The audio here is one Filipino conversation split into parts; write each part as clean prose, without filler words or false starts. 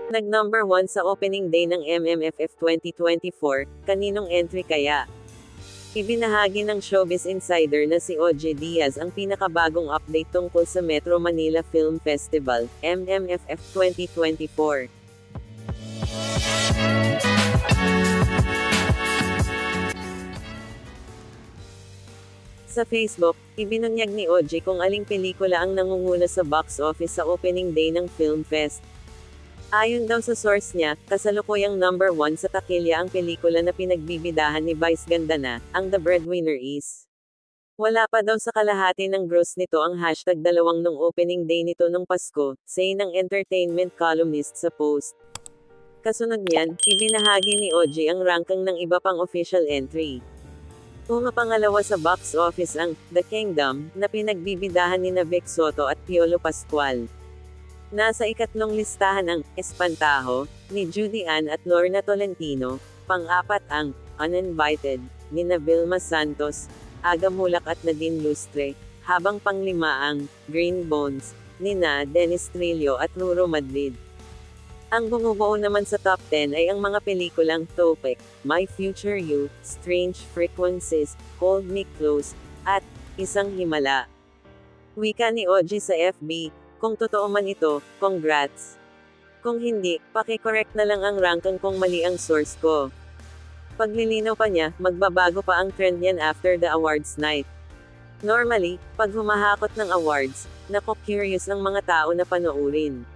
Nag-number 1 sa opening day ng MMFF 2024, kaninong entry kaya? Ibinahagi ng Showbiz Insider na si OJ Diaz ang pinakabagong update tungkol sa Metro Manila Film Festival, MMFF 2024. Sa Facebook, ibinunyag ni OJ kung aling pelikula ang nangunguna sa box office sa opening day ng Film Fest. Ayon daw sa source niya, kasalukuyang number 1 sa takilya ang pelikula na pinagbibidahan ni Vice Ganda na, ang The Breadwinner Is. Wala pa daw sa kalahati ng gross nito ang #2 nung opening day nito nung Pasko, say ng entertainment columnist sa Post. Kasunod niyan, ibinahagi ni OJ ang ranking ng iba pang official entry. Pumapangalawa sa box office ang The Kingdom, na pinagbibidahan ni Vic Soto at Piolo Pascual. Nasa ikatlong listahan ang Espantajo, ni Judy Ann at Lorna Tolentino. Pang-apat ang Uninvited, ni Vilma Santos, Aga Mulak at Nadine Lustre. Habang panglima ang Green Bones, ni Dennis Trillo at Ruro Madrid. Ang bumubuo naman sa top 10 ay ang mga pelikulang Topek, My Future You, Strange Frequencies, Hold Me Close, at Isang Himala. Wika ni OJ sa FB, kung totoo man ito, congrats. Kung hindi, paki-correct na lang ang ranking kung mali ang source ko. Paglilinaw pa niya, magbabago pa ang trend yan after the awards night. Normally, pag humahakot ng awards, curious ang mga tao na panoorin.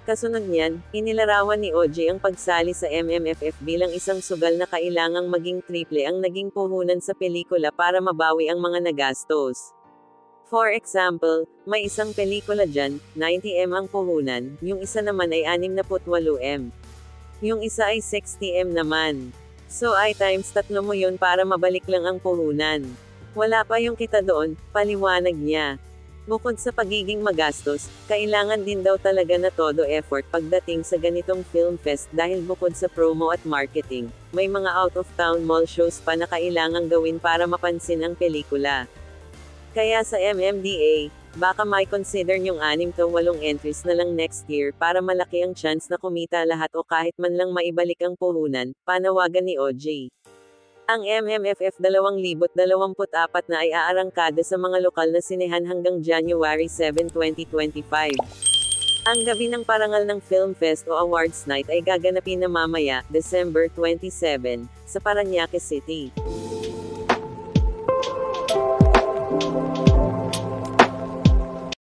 Kasunod niyan, inilarawan ni OJ ang pagsali sa MMFF bilang isang sugal na kailangang maging triple ang naging puhunan sa pelikula para mabawi ang mga nagastos. For example, may isang pelikula dyan, 90M ang puhunan, yung isa naman ay 68M. Yung isa ay 60M naman. So ay times 3 mo yun para mabalik lang ang puhunan. Wala pa yung kita doon, paliwanag niya. Bukod sa pagiging magastos, kailangan din daw talaga na todo effort pagdating sa ganitong film fest dahil bukod sa promo at marketing, may mga out-of-town mall shows pa na kailangang gawin para mapansin ang pelikula. Kaya sa MMDA, baka may consider yung 6 to 8 entries na lang next year para malaki ang chance na kumita lahat o kahit man lang maibalik ang puhunan, panawagan ni OJ. Ang MMFF 2024 na ay aarangkada sa mga lokal na sinehan hanggang January 7, 2025. Ang gabi ng parangal ng Film Fest o Awards Night ay gaganapin na mamaya, December 27, sa Parañaque City.